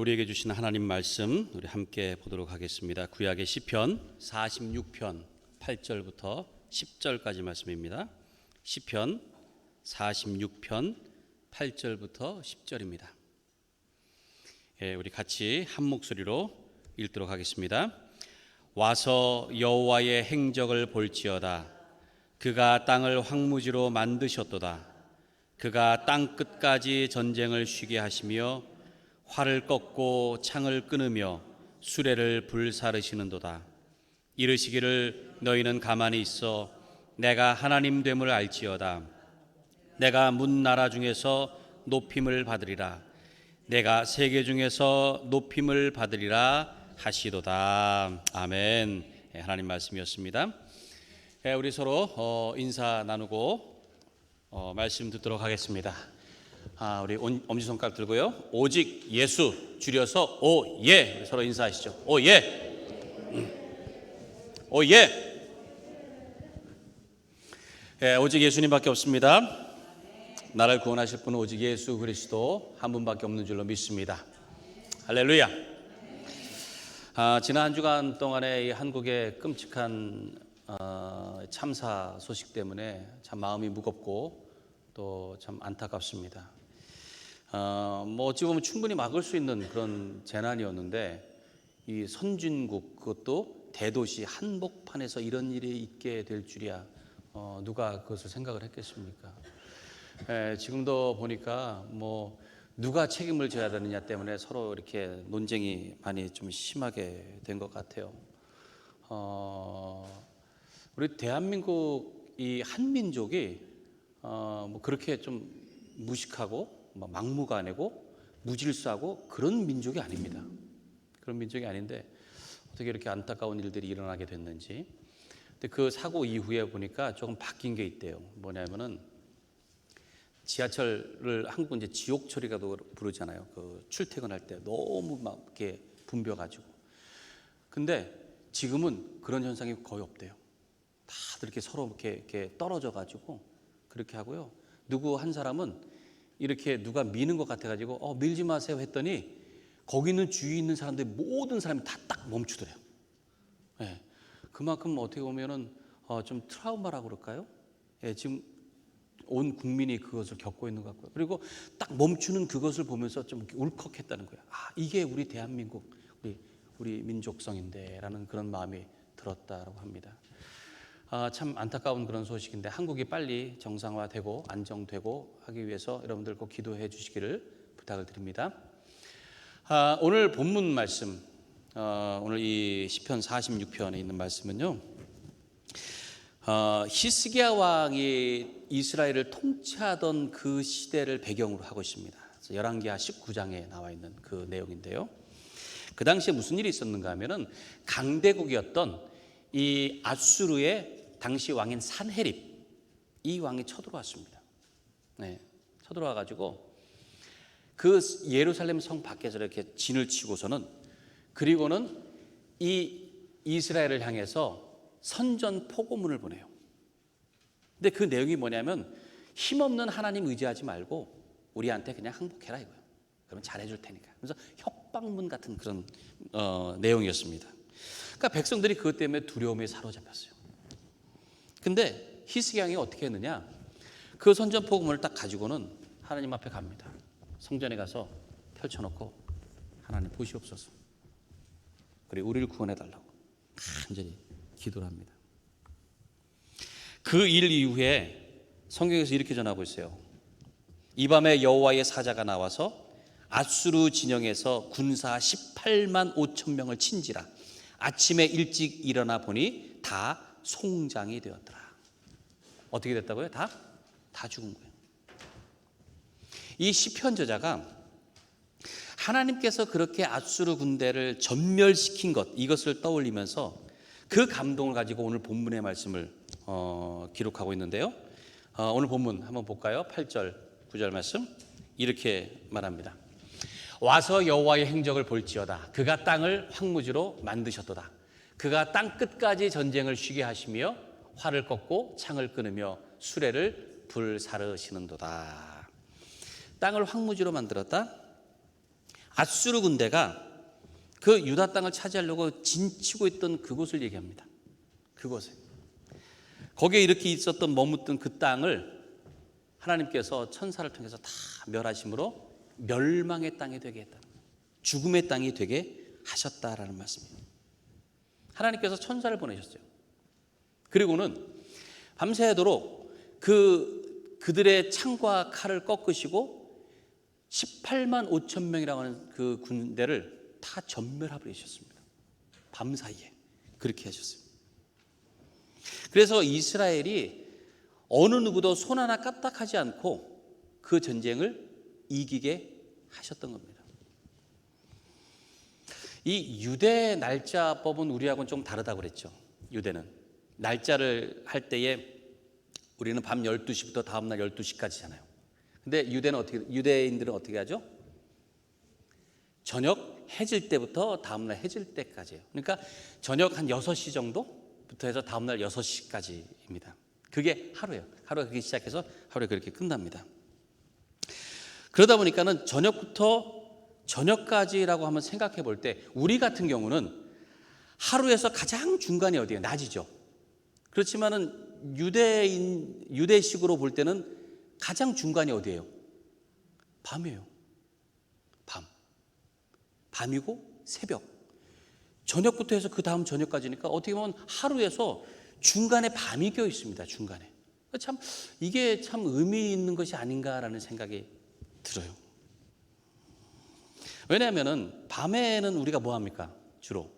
우리에게 주신 하나님 말씀 우리 함께 보도록 하겠습니다. 구약의 시편 46편 8절부터 10절까지 말씀입니다. 시편 46편 8절부터 10절입니다. 우리 같이 한 목소리로 읽도록 하겠습니다. 와서 여호와의 행적을 볼지어다. 그가 땅을 황무지로 만드셨도다. 그가 땅 끝까지 전쟁을 쉬게 하시며 활을 꺾고 창을 끊으며 수레를 불사르시는도다. 이르시기를 너희는 가만히 있어 내가 하나님 됨을 알지어다. 내가 문 나라 중에서 높임을 받으리라. 내가 세계 중에서 높임을 받으리라 하시도다. 아멘. 하나님 말씀이었습니다. 우리 서로 인사 나누고 말씀 듣도록 하겠습니다. 우리 엄지손가락 들고요. 오직 예수 줄여서 오예. 서로 인사하시죠. 오예. 오예. 오직 예수님밖에 없습니다. 나를 구원하실 분은 오직 예수 그리스도 한 분밖에 없는 줄로 믿습니다. 할렐루야. 지난 한 주간 동안에 이 한국의 끔찍한 참사 소식 때문에 참 마음이 무겁고 또 참 안타깝습니다. 어찌 보면 충분히 막을 수 있는 그런 재난이었는데 이 선진국 그것도 대도시 한복판에서 이런 일이 있게 될 줄이야 누가 그것을 생각을 했겠습니까? 지금도 보니까 누가 책임을 져야 되느냐 때문에 서로 이렇게 논쟁이 많이 좀 심하게 된 것 같아요. 우리 대한민국 이 한민족이 그렇게 좀 무식하고 막무가내고 무질서하고 그런 민족이 아닙니다. 그런 민족이 아닌데 어떻게 이렇게 안타까운 일들이 일어나게 됐는지. 근데 그 사고 이후에 보니까 조금 바뀐 게 있대요. 뭐냐면은 지하철을 한국은 이제 지옥철이라고 부르잖아요. 그 출퇴근할 때 너무 막 이렇게 붐벼가지고. 근데 지금은 그런 현상이 거의 없대요. 다들 이렇게 서로 이렇게 떨어져가지고 그렇게 하고요. 누구 한 사람은 이렇게 누가 미는 것 같아가지고 밀지 마세요 했더니 거기 있는 주위에 있는 사람들 모든 사람이 다 딱 멈추더래요. 그만큼 어떻게 보면은 좀 트라우마라고 그럴까요? 지금 온 국민이 그것을 겪고 있는 것 같고요. 그리고 딱 멈추는 그것을 보면서 좀 울컥했다는 거예요. 이게 우리 대한민국, 우리 민족성인데라는 그런 마음이 들었다고 합니다. 참 안타까운 그런 소식인데 한국이 빨리 정상화되고 안정되고 하기 위해서 여러분들 꼭 기도해 주시기를 부탁을 드립니다. 오늘 본문 말씀, 오늘 이 시편 46편에 있는 말씀은요, 히스기야 왕이 이스라엘을 통치하던 그 시대를 배경으로 하고 있습니다. 열왕기하 19장에 나와 있는 그 내용인데요. 그 당시에 무슨 일이 있었는가 하면은 강대국이었던 이 아수르의 당시 왕인 산헤립, 이 왕이 쳐들어왔습니다. 쳐들어와 가지고 그 예루살렘 성 밖에서 이렇게 진을 치고서는, 그리고는 이 이스라엘을 향해서 선전 포고문을 보내요. 근데 그 내용이 뭐냐면 힘없는 하나님 의지하지 말고 우리한테 그냥 항복해라 이거예요. 그러면 잘해줄 테니까. 그래서 협박문 같은 그런 내용이었습니다. 그러니까 백성들이 그것 때문에 두려움에 사로잡혔어요. 근데 히스기야 왕이 어떻게 했느냐? 그 선전 포고문을 딱 가지고는 하나님 앞에 갑니다. 성전에 가서 펼쳐놓고 하나님 보시옵소서. 그리고 우리를 구원해달라고 간절히 기도를 합니다. 그 일 이후에 성경에서 이렇게 전하고 있어요. 이 밤에 여호와의 사자가 나와서 아수르 진영에서 군사 18만 5천 명을 친지라. 아침에 일찍 일어나 보니 다 송장이 되었더라. 어떻게 됐다고요? 다 죽은 거예요. 이 시편 저자가 하나님께서 그렇게 아수르 군대를 전멸시킨 것, 이것을 떠올리면서 그 감동을 가지고 오늘 본문의 말씀을 기록하고 있는데요. 오늘 본문 한번 볼까요? 8절 9절 말씀 이렇게 말합니다. 와서 여호와의 행적을 볼지어다. 그가 땅을 황무지로 만드셨도다. 그가 땅 끝까지 전쟁을 쉬게 하시며 활을 꺾고 창을 끊으며 수레를 불사르시는도다. 땅을 황무지로 만들었다. 아수르 군대가 그 유다 땅을 차지하려고 진치고 있던 그곳을 얘기합니다. 그곳에. 거기에 이렇게 있었던 머뭇던 그 땅을 하나님께서 천사를 통해서 다 멸하심으로 멸망의 땅이 되게 했다. 죽음의 땅이 되게 하셨다라는 말씀입니다. 하나님께서 천사를 보내셨어요. 그리고는 밤새도록 그들의 창과 칼을 꺾으시고 18만 5천 명이라고 하는 그 군대를 다 전멸해버리셨습니다. 밤사이에 그렇게 하셨어요. 그래서 이스라엘이 어느 누구도 손 하나 까딱하지 않고 그 전쟁을 이기게 하셨던 겁니다. 이 유대 날짜법은 우리하고는 좀 다르다고 그랬죠. 유대는 날짜를 할 때에 우리는 밤 12시부터 다음날 12시까지잖아요. 근데 유대인들은 어떻게 하죠? 저녁 해질 때부터 다음날 해질 때까지예요. 그러니까 저녁 한 6시 정도부터 해서 다음날 6시까지입니다. 그게 하루예요. 하루가 그렇게 시작해서 하루에 그렇게 끝납니다. 그러다 보니까는 저녁부터 저녁까지라고 한번 생각해 볼 때 우리 같은 경우는 하루에서 가장 중간이 어디예요? 낮이죠. 그렇지만은 유대식으로 볼 때는 가장 중간이 어디예요? 밤이에요. 밤이고 새벽. 저녁부터 해서 그 다음 저녁까지니까 어떻게 보면 하루에서 중간에 밤이 껴 있습니다. 중간에. 참 이게 참 의미 있는 것이 아닌가라는 생각이 들어요. 왜냐하면은 밤에는 우리가 뭐 합니까? 주로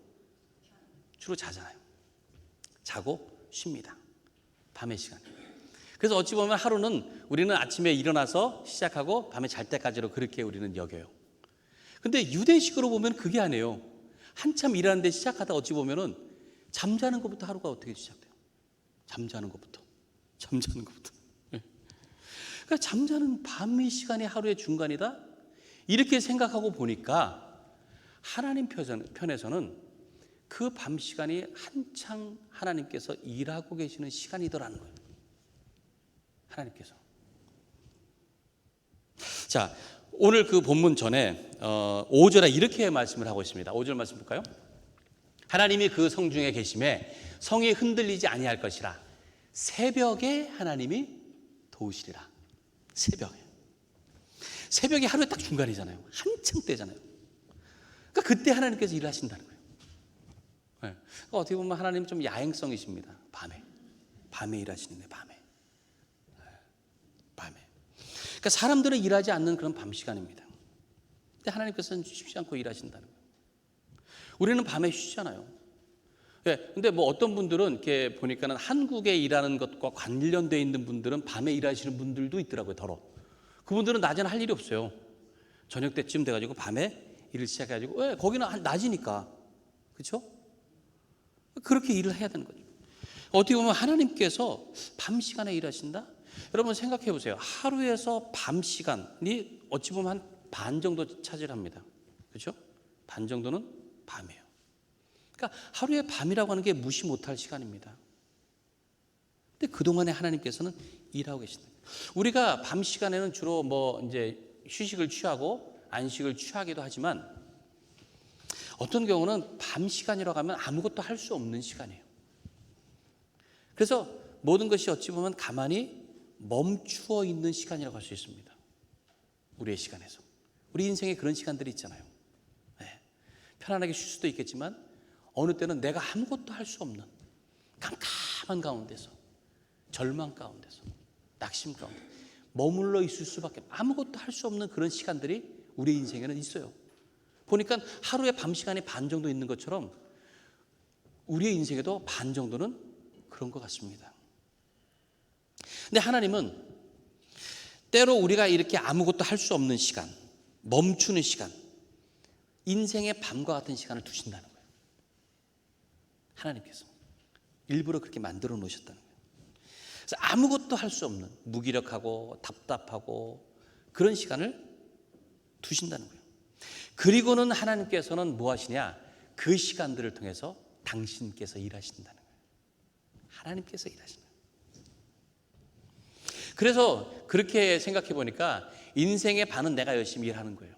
자잖아요. 자고 쉽니다. 밤의 시간. 그래서 어찌 보면 하루는 우리는 아침에 일어나서 시작하고 밤에 잘 때까지로 그렇게 우리는 여겨요. 근데 유대식으로 보면 그게 아니에요. 한참 일하는데 시작하다 어찌 보면은 잠자는 것부터 하루가 어떻게 시작돼요? 잠자는 것부터. 그러니까 잠자는 밤의 시간이 하루의 중간이다? 이렇게 생각하고 보니까 하나님 편에서는 그 밤 시간이 한창 하나님께서 일하고 계시는 시간이더라는 거예요. 하나님께서. 자, 오늘 그 본문 전에 5절에 이렇게 말씀을 하고 있습니다. 5절 말씀 볼까요? 하나님이 그 성 중에 계심에 성이 흔들리지 아니할 것이라. 새벽에 하나님이 도우시리라. 새벽이 하루에 딱 중간이잖아요. 한창 때잖아요. 그러니까 그때 하나님께서 일하신다는 거예요. 네. 그러니까 어떻게 보면 하나님은 좀 야행성이십니다. 밤에 일하시는 거예요. 밤에. 그러니까 사람들은 일하지 않는 그런 밤 시간입니다. 근데 하나님께서는 쉬지 않고 일하신다는 거예요. 우리는 밤에 쉬잖아요. 근데 뭐 어떤 분들은 이렇게 보니까는 한국에 일하는 것과 관련되어 있는 분들은 밤에 일하시는 분들도 있더라고요. 더러. 그분들은 낮에는 할 일이 없어요. 저녁 때쯤 돼가지고 밤에 일을 시작해가지고 왜? 거기는 낮이니까. 그렇죠? 그렇게 일을 해야 되는 거죠. 어떻게 보면 하나님께서 밤 시간에 일하신다? 여러분 생각해 보세요. 하루에서 밤 시간이 어찌 보면 한 반 정도 차지합니다. 그렇죠? 반 정도는 밤이에요. 그러니까 하루의 밤이라고 하는 게 무시 못할 시간입니다. 근데 그동안에 하나님께서는 일하고 계신다. 우리가 밤 시간에는 주로 뭐 이제 휴식을 취하고 안식을 취하기도 하지만 어떤 경우는 밤 시간이라고 하면 아무것도 할 수 없는 시간이에요. 그래서 모든 것이 어찌 보면 가만히 멈추어 있는 시간이라고 할 수 있습니다. 우리의 시간에서. 우리 인생에 그런 시간들이 있잖아요. 네. 편안하게 쉴 수도 있겠지만 어느 때는 내가 아무것도 할 수 없는 깜깜한 가운데서, 절망 가운데서, 낙심 가운데 머물러 있을 수밖에, 아무것도 할 수 없는 그런 시간들이 우리 인생에는 있어요. 보니까 하루에 밤 시간이 반 정도 있는 것처럼 우리의 인생에도 반 정도는 그런 것 같습니다. 근데 하나님은 때로 우리가 이렇게 아무것도 할 수 없는 시간, 멈추는 시간, 인생의 밤과 같은 시간을 두신다는 거예요. 하나님께서 일부러 그렇게 만들어 놓으셨다는 거예요. 그래서 아무것도 할 수 없는 무기력하고 답답하고 그런 시간을 두신다는 거예요. 그리고는 하나님께서는 뭐 하시냐? 그 시간들을 통해서 당신께서 일하신다는 거예요. 하나님께서 일하신다. 그래서 그렇게 생각해 보니까 인생의 반은 내가 열심히 일하는 거예요.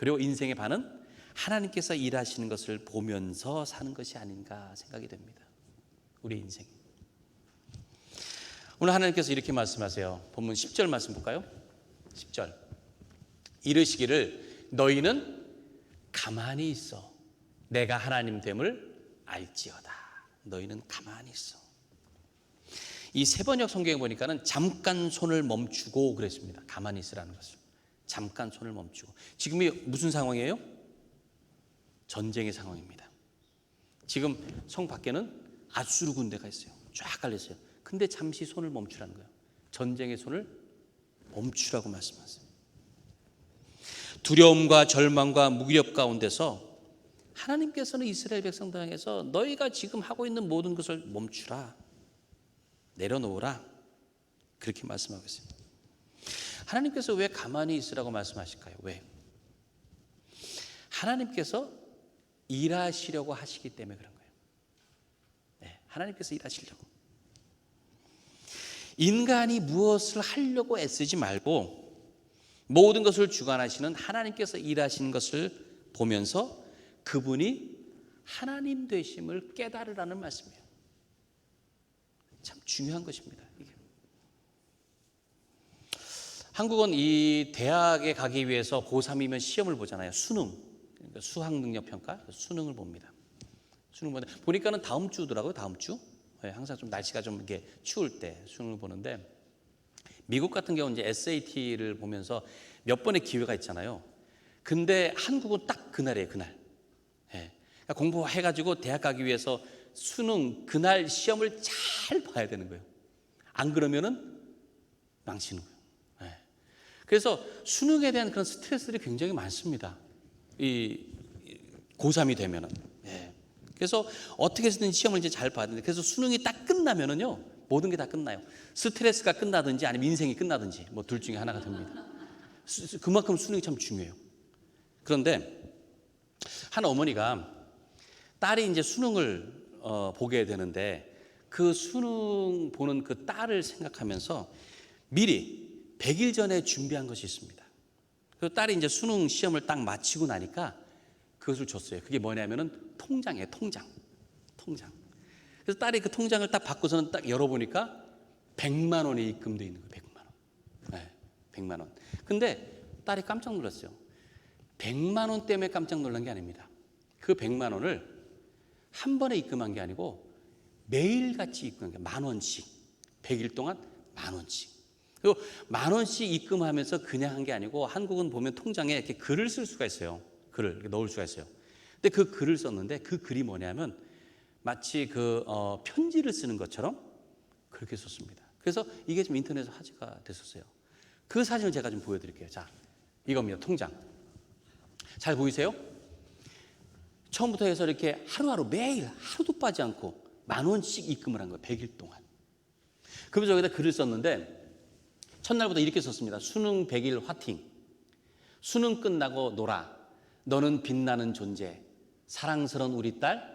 그리고 인생의 반은 하나님께서 일하시는 것을 보면서 사는 것이 아닌가 생각이 됩니다. 우리 인생. 오늘 하나님께서 이렇게 말씀하세요. 본문 10절 말씀 볼까요? 10절. 이르시기를 너희는 가만히 있어 내가 하나님 됨을 알지어다. 너희는 가만히 있어. 이 세번역 성경에 보니까는 잠깐 손을 멈추고 그랬습니다. 가만히 있으라는 것을. 잠깐 손을 멈추고. 지금이 무슨 상황이에요? 전쟁의 상황입니다. 지금 성 밖에는 아수르 군대가 있어요. 쫙 깔렸어요. 근데 잠시 손을 멈추라는 거예요. 전쟁의 손을 멈추라고 말씀하세요. 두려움과 절망과 무기력 가운데서 하나님께서는 이스라엘 백성들 향해서 너희가 지금 하고 있는 모든 것을 멈추라. 내려놓으라. 그렇게 말씀하고 있습니다. 하나님께서 왜 가만히 있으라고 말씀하실까요? 왜? 하나님께서 일하시려고 하시기 때문에 그런 거예요. 네, 하나님께서 일하시려고. 인간이 무엇을 하려고 애쓰지 말고 모든 것을 주관하시는 하나님께서 일하시는 것을 보면서 그분이 하나님 되심을 깨달으라는 말씀이에요. 참 중요한 것입니다. 이게. 한국은 이 대학에 가기 위해서 고3이면 시험을 보잖아요. 수능, 그러니까 수학 능력 평가, 수능을 봅니다. 수능 보니까는 다음 주더라고요. 다음 주. 네, 항상 좀 날씨가 좀 이렇게 추울 때 수능을 보는데 미국 같은 경우는 이제 SAT를 보면서 몇 번의 기회가 있잖아요. 근데 한국은 딱 그날이에요. 그날. 네. 그러니까 공부해가지고 대학 가기 위해서 수능 그날 시험을 잘 봐야 되는 거예요. 안 그러면은 망치는 거예요. 네. 그래서 수능에 대한 그런 스트레스들이 굉장히 많습니다. 이 고3이 되면은. 네. 그래서 어떻게 해서든 시험을 이제 잘 봐야 되는데 그래서 수능이 딱 끝나면은요 모든 게 다 끝나요. 스트레스가 끝나든지 아니면 인생이 끝나든지 뭐 둘 중에 하나가 됩니다. 그만큼 수능이 참 중요해요. 그런데 한 어머니가 딸이 이제 수능을 보게 되는데 그 수능 보는 그 딸을 생각하면서 미리 100일 전에 준비한 것이 있습니다. 그 딸이 이제 수능 시험을 딱 마치고 나니까 그것을 줬어요. 그게 뭐냐면은 통장이에요. 통장. 그래서 딸이 그 통장을 딱 받고서는 딱 열어보니까 100만 원이 입금되어 있는 거예요. 100만 원. 네, 100만 원. 근데 딸이 깜짝 놀랐어요. 100만 원 때문에 깜짝 놀란 게 아닙니다. 그 100만 원을 한 번에 입금한 게 아니고 매일같이 입금한 게 10,000원씩. 100일 동안 10,000원씩. 그리고 10,000원씩 입금하면서 그냥 한 게 아니고 한국은 보면 통장에 이렇게 글을 쓸 수가 있어요. 글을 이렇게 넣을 수가 있어요. 근데 그 글을 썼는데 그 글이 뭐냐면 마치 그 편지를 쓰는 것처럼 그렇게 썼습니다. 그래서 이게 좀 인터넷에 화제가 됐었어요. 그 사진을 제가 좀 보여드릴게요. 자, 이겁니다. 통장. 잘 보이세요? 처음부터 해서 이렇게 하루하루 매일 하루도 빠지 않고 10,000원씩 입금을 한 거예요. 100일 동안. 그러면서 여기다 글을 썼는데 첫날부터 이렇게 썼습니다. 수능 100일 화팅. 수능 끝나고 놀아. 너는 빛나는 존재. 사랑스러운 우리 딸.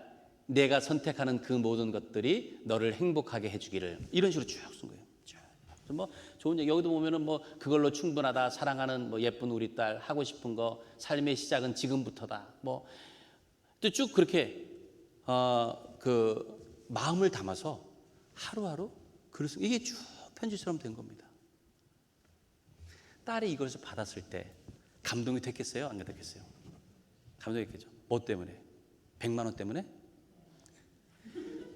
내가 선택하는 그 모든 것들이 너를 행복하게 해주기를. 이런 식으로 쭉 쓴 거예요. 뭐 좋은 얘기. 여기도 보면은 뭐 그걸로 충분하다. 사랑하는 뭐 예쁜 우리 딸. 하고 싶은 거. 삶의 시작은 지금부터다. 뭐 또 쭉 그렇게 그 마음을 담아서 하루하루 글을 쓰. 이게 쭉 편지처럼 된 겁니다. 딸이 이것을 받았을 때 감동이 됐겠어요? 안 됐겠어요? 감동이 됐겠죠. 뭐 때문에? 100만 원 때문에?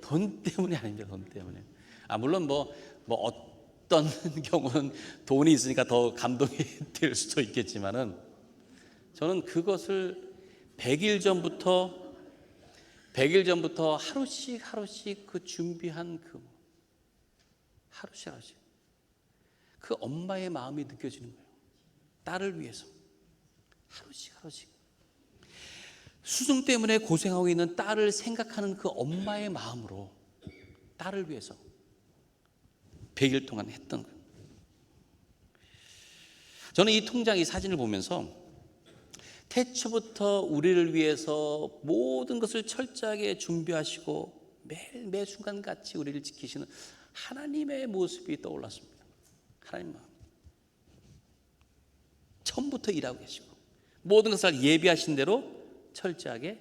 돈 때문이 아닙니다. 돈 때문에. 물론 뭐 어떤 경우는 돈이 있으니까 더 감동이 될 수도 있겠지만은 저는 그것을 100일 전부터 하루씩 그 준비한 그 하루씩 그 엄마의 마음이 느껴지는 거예요. 딸을 위해서 하루씩 수능 때문에 고생하고 있는 딸을 생각하는 그 엄마의 마음으로 딸을 위해서 100일 동안 했던 거예요. 저는 이 통장, 이 사진을 보면서 태초부터 우리를 위해서 모든 것을 철저하게 준비하시고 매일 매 순간 같이 우리를 지키시는 하나님의 모습이 떠올랐습니다. 하나님 마음. 처음부터 일하고 계시고 모든 것을 예비하신 대로 철저하게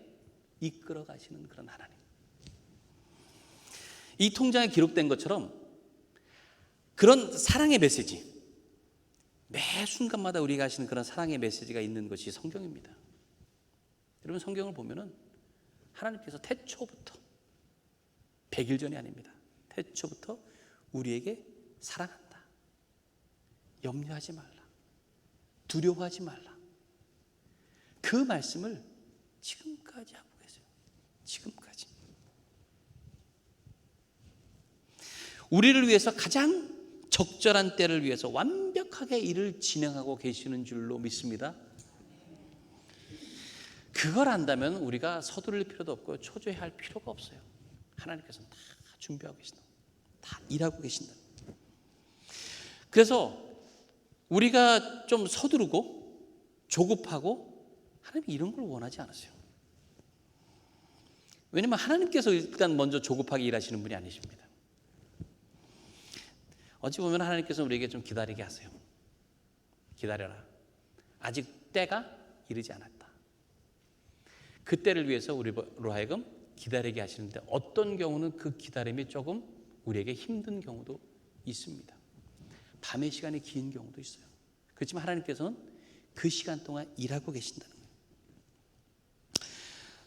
이끌어 가시는 그런 하나님. 이 통장에 기록된 것처럼 그런 사랑의 메시지, 매 순간마다 우리가 하시는 그런 사랑의 메시지가 있는 것이 성경입니다. 여러분, 성경을 보면은 하나님께서 태초부터, 100일 전이 아닙니다. 태초부터 우리에게 사랑한다, 염려하지 말라, 두려워하지 말라, 그 말씀을 지금까지 하고 계세요. 지금까지. 우리를 위해서 가장 적절한 때를 위해서 완벽하게 일을 진행하고 계시는 줄로 믿습니다. 그걸 안다면 우리가 서두를 필요도 없고 초조해할 필요가 없어요. 하나님께서는 다 준비하고 계신다, 다 일하고 계신다. 그래서 우리가 좀 서두르고 조급하고, 하나님이 이런 걸 원하지 않으세요. 왜냐하면 하나님께서 일단 먼저 조급하게 일하시는 분이 아니십니다. 어찌 보면 하나님께서 우리에게 좀 기다리게 하세요. 기다려라, 아직 때가 이르지 않았다. 그 때를 위해서 우리로 하여금 기다리게 하시는데, 어떤 경우는 그 기다림이 조금 우리에게 힘든 경우도 있습니다. 밤의 시간이 긴 경우도 있어요. 그렇지만 하나님께서는 그 시간 동안 일하고 계신다는 거예요.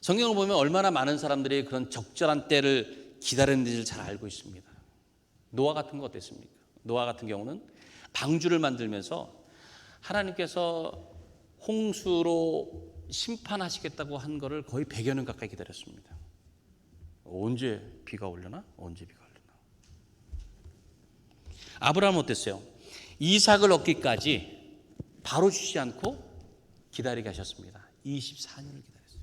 성경을 보면 얼마나 많은 사람들이 그런 적절한 때를 기다리는지를 잘 알고 있습니다. 노아 같은 거 어땠습니까? 노아 같은 경우는 방주를 만들면서 하나님께서 홍수로 심판하시겠다고 한 거를 거의 100여 년 가까이 기다렸습니다. 언제 비가 오려나? 언제 비가 오려나? 아브라함은 어땠어요? 이삭을 얻기까지 바로 주지 않고 기다리게 하셨습니다. 24년을 기다렸어요.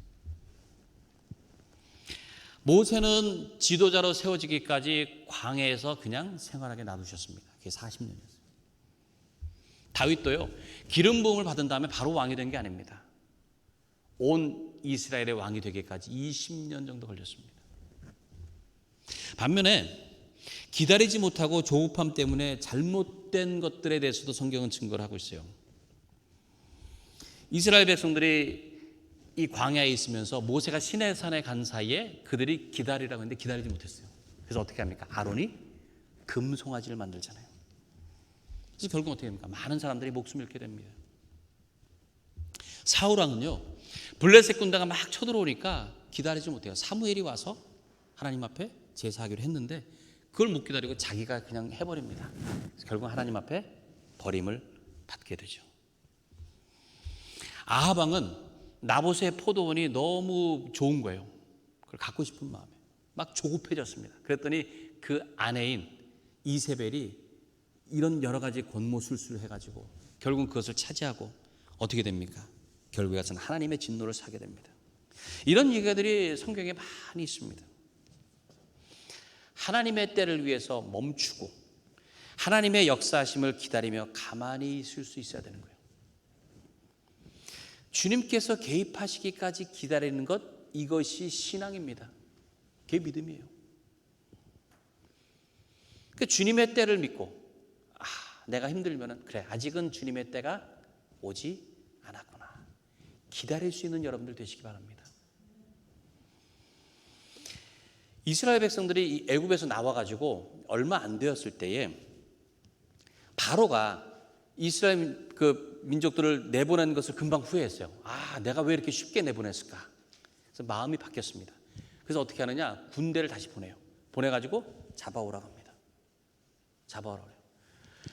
모세는 지도자로 세워지기까지 광야에서 그냥 생활하게 놔두셨습니다. 그게 40년이었어요. 다윗도요, 기름 부음을 받은 다음에 바로 왕이 된 게 아닙니다. 온 이스라엘의 왕이 되기까지 20년 정도 걸렸습니다. 반면에 기다리지 못하고 조급함 때문에 잘못된 것들에 대해서도 성경은 증거를 하고 있어요. 이스라엘 백성들이 이 광야에 있으면서 모세가 시내산에 간 사이에 그들이 기다리라고 했는데 기다리지 못했어요. 그래서 어떻게 합니까? 아론이 금송아지를 만들잖아요. 그래서 결국 어떻게 됩니까? 많은 사람들이 목숨을 잃게 됩니다. 사울왕은요, 블레셋 군대가 막 쳐들어오니까 기다리지 못해요. 사무엘이 와서 하나님 앞에 제사하기로 했는데 그걸 못 기다리고 자기가 그냥 해버립니다. 그래서 결국 하나님 앞에 버림을 받게 되죠. 아합 왕은 나봇의 포도원이 너무 좋은 거예요. 그걸 갖고 싶은 마음에 막 조급해졌습니다. 그랬더니 그 아내인 이세벨이 이런 여러 가지 권모술수를 해가지고 결국 그것을 차지하고 어떻게 됩니까? 결국에 가서는 하나님의 진노를 사게 됩니다. 이런 얘기들이 성경에 많이 있습니다. 하나님의 때를 위해서 멈추고 하나님의 역사하심을 기다리며 가만히 있을 수 있어야 되는 거예요. 주님께서 개입하시기까지 기다리는 것, 이것이 신앙입니다. 그게 믿음이에요. 그러니까 주님의 때를 믿고, 내가 힘들면은 그래, 아직은 주님의 때가 오지 않았구나, 기다릴 수 있는 여러분들 되시기 바랍니다. 이스라엘 백성들이 애굽에서 나와가지고 얼마 안 되었을 때에 바로가 이스라엘 그 민족들을 내보낸 것을 금방 후회했어요. 내가 왜 이렇게 쉽게 내보냈을까? 그래서 마음이 바뀌었습니다. 그래서 어떻게 하느냐? 군대를 다시 보내요. 보내가지고 잡아오라고 합니다. 잡아오라고 해요.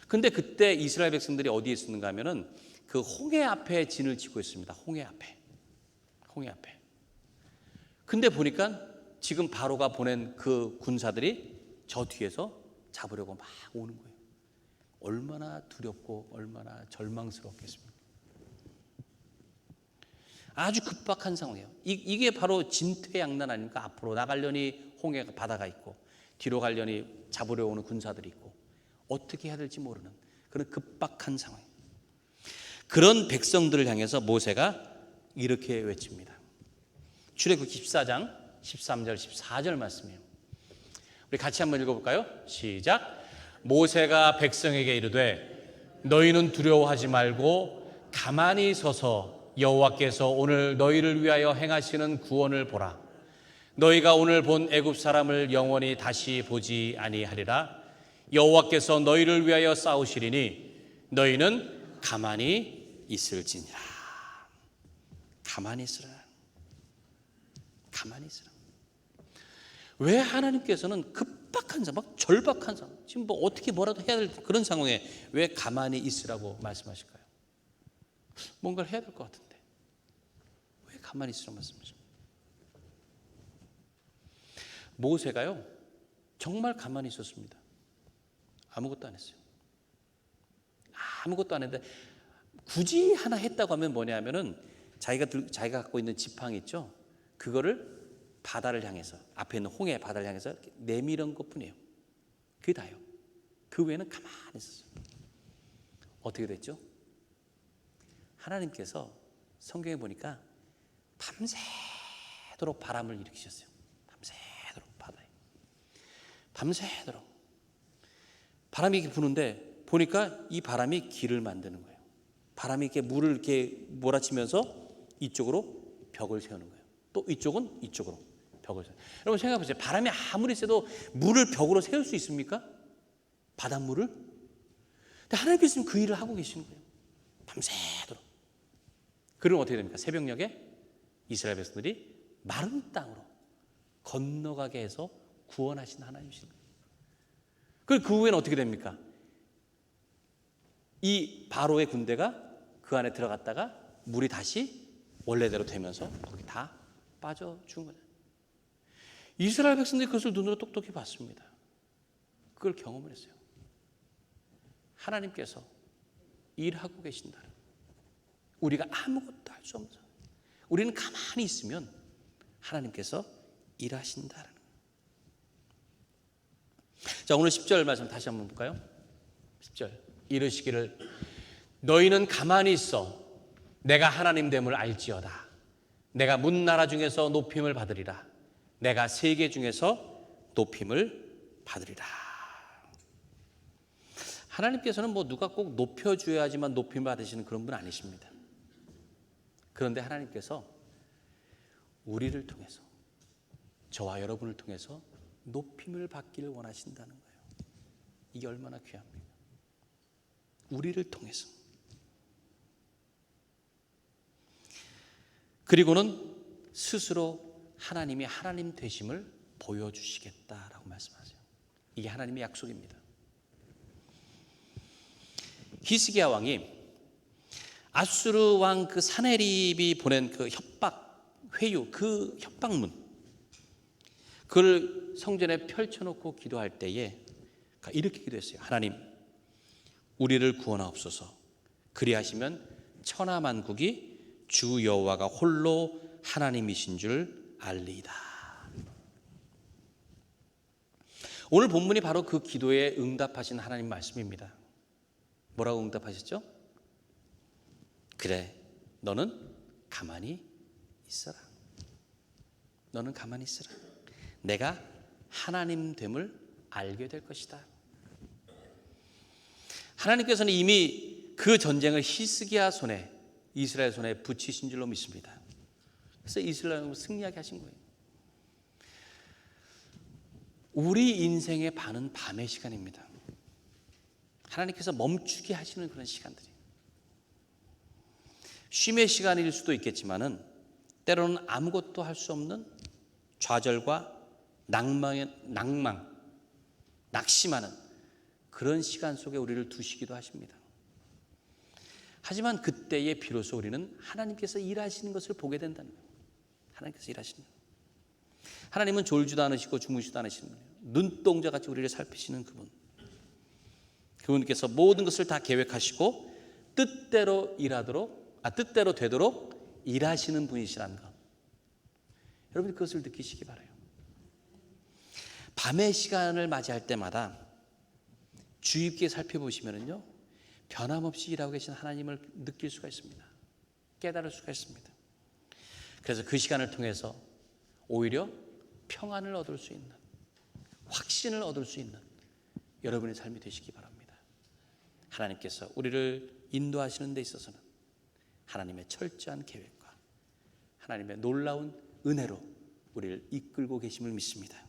근데 그때 이스라엘 백성들이 어디에 있었는가 하면은 그 홍해 앞에 진을 치고 있습니다. 홍해 앞에. 근데 보니까 지금 바로가 보낸 그 군사들이 저 뒤에서 잡으려고 막 오는 거예요. 얼마나 두렵고 얼마나 절망스럽겠습니까? 아주 급박한 상황이에요. 이게 바로 진퇴양난 아닙니까? 앞으로 나가려니 홍해가 바다가 있고 뒤로 가려니 잡으려 오는 군사들이 있고 어떻게 해야 될지 모르는 그런 급박한 상황. 그런 백성들을 향해서 모세가 이렇게 외칩니다. 출애굽기 14장 13절 14절 말씀이에요. 우리 같이 한번 읽어볼까요? 시작. 모세가 백성에게 이르되 너희는 두려워하지 말고 가만히 서서 여호와께서 오늘 너희를 위하여 행하시는 구원을 보라. 너희가 오늘 본 애굽 사람을 영원히 다시 보지 아니하리라. 여호와께서 너희를 위하여 싸우시리니 너희는 가만히 있을지니라. 가만히 있으라. 가만히 있으라. 왜 하나님께서는 급박한 상황, 막 절박한 상황, 지금 뭐 어떻게 뭐라도 해야 될 그런 상황에 왜 가만히 있으라고 말씀하실까요? 뭔가를 해야 될 것 같은데 왜 가만히 있으라고 말씀하십니까? 모세가요 정말 가만히 있었습니다. 아무것도 안 했어요. 아무것도 안 했는데 굳이 하나 했다고 하면 뭐냐면은 자기가 갖고 있는 지팡이 있죠? 그거를 바다를 향해서, 앞에 있는 홍해 바다를 향해서 이렇게 내밀은 것뿐이에요. 그게 다예요. 그 외에는 가만히 있었어요. 어떻게 됐죠? 하나님께서 성경에 보니까 밤새도록 바람을 일으키셨어요. 밤새도록 바다에. 밤새도록. 바람이 이렇게 부는데 보니까 이 바람이 길을 만드는 거예요. 바람이 이렇게 물을 이렇게 몰아치면서 이쪽으로 벽을 세우는 거예요. 또 이쪽은 이쪽으로 벽을 세우는 거예요. 여러분 생각해 보세요. 바람이 아무리 세도 물을 벽으로 세울 수 있습니까? 바닷물을? 근데 하나님께서는 그 일을 하고 계시는 거예요. 밤새도록. 그러면 어떻게 됩니까? 새벽녘에 이스라엘 백성들이 마른 땅으로 건너가게 해서 구원하신 하나님이신 거예요. 그리고 그 후에는 어떻게 됩니까? 이 바로의 군대가 그 안에 들어갔다가 물이 다시 원래대로 되면서 거기 다 빠져 죽은 거예요. 이스라엘 백성들이 그것을 눈으로 똑똑히 봤습니다. 그걸 경험을 했어요. 하나님께서 일하고 계신다는, 우리가 아무것도 할 수 없는, 우리는 가만히 있으면 하나님께서 일하신다는. 자, 오늘 10절 말씀 다시 한번 볼까요? 10절 이르시기를 너희는 가만히 있어 내가 하나님 됨을 알지어다. 내가 문나라 중에서 높임을 받으리라. 내가 세계 중에서 높임을 받으리라. 하나님께서는 뭐 누가 꼭 높여줘야지만 높임을 받으시는 그런 분 아니십니다. 그런데 하나님께서 우리를 통해서, 저와 여러분을 통해서 높임을 받기를 원하신다는 거예요. 이게 얼마나 귀합니까? 우리를 통해서. 그리고는 스스로 하나님이 하나님 되심을 보여주시겠다라고 말씀하세요. 이게 하나님의 약속입니다. 히스기야 왕이 아수르 왕 그 사네립이 보낸 그 협박 회유, 그 협박문, 그걸 성전에 펼쳐놓고 기도할 때에 이렇게 기도했어요. 하나님, 우리를 구원하옵소서. 그리하시면 천하만국이 주 여호와가 홀로 하나님이신 줄 알리이다. 오늘 본문이 바로 그 기도에 응답하신 하나님 말씀입니다. 뭐라고 응답하셨죠? 그래, 너는 가만히 있어라. 너는 가만히 있어라. 내가 하나님 됨을 알게 될 것이다. 하나님께서는 이미 그 전쟁을 히스기야 손에, 이스라엘 손에 붙이신 줄로 믿습니다. 그래서 이스라엘을 승리하게 하신 거예요. 우리 인생의 반은 밤의 시간입니다. 하나님께서 멈추게 하시는 그런 시간들이에요. 쉼의 시간일 수도 있겠지만은 때로는 아무것도 할 수 없는 좌절과 낙심하는 그런 시간 속에 우리를 두시기도 하십니다. 하지만 그때에 비로소 우리는 하나님께서 일하시는 것을 보게 된다는 거예요. 하나님께서 일하시는 거예요. 하나님은 졸지도 않으시고 주무시지도 않으시는 거예요. 눈동자같이 우리를 살피시는 그분. 그분께서 모든 것을 다 계획하시고 뜻대로 되도록 일하시는 분이시라는 것. 여러분 그것을 느끼시기 바라요. 밤의 시간을 맞이할 때마다 주의 깊게 살펴보시면요, 변함없이 일하고 계신 하나님을 느낄 수가 있습니다. 깨달을 수가 있습니다. 그래서 그 시간을 통해서 오히려 평안을 얻을 수 있는, 확신을 얻을 수 있는 여러분의 삶이 되시기 바랍니다. 하나님께서 우리를 인도하시는 데 있어서는 하나님의 철저한 계획과 하나님의 놀라운 은혜로 우리를 이끌고 계심을 믿습니다.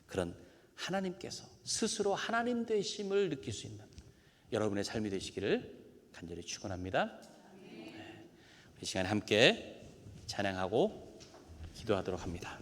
그런 하나님께서 스스로 하나님 되심을 느낄 수 있는 여러분의 삶이 되시기를 간절히 축원합니다. 이 시간에 함께 찬양하고 기도하도록 합니다.